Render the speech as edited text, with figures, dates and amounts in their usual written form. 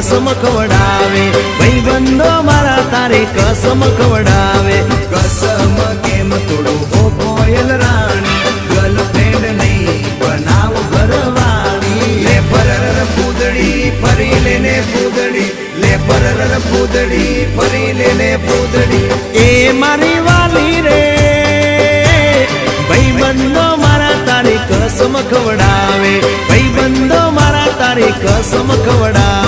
कसम खवडावे भाईबंधो मारा तारी कसम खवडावे कसम केम तोड़ो हो कोयल राणी गर्लफ्रेंड नहीं बनाव घरवाणी ले परर पूदड़ी फरी लेने पूदड़ी ले परर पूदड़ी फरी लेने पूदड़ी ए मारी वाली रे भाईबंधो मारा तारी कसम खवडावे भाईबंधो मारा तारी कसम खवडावे।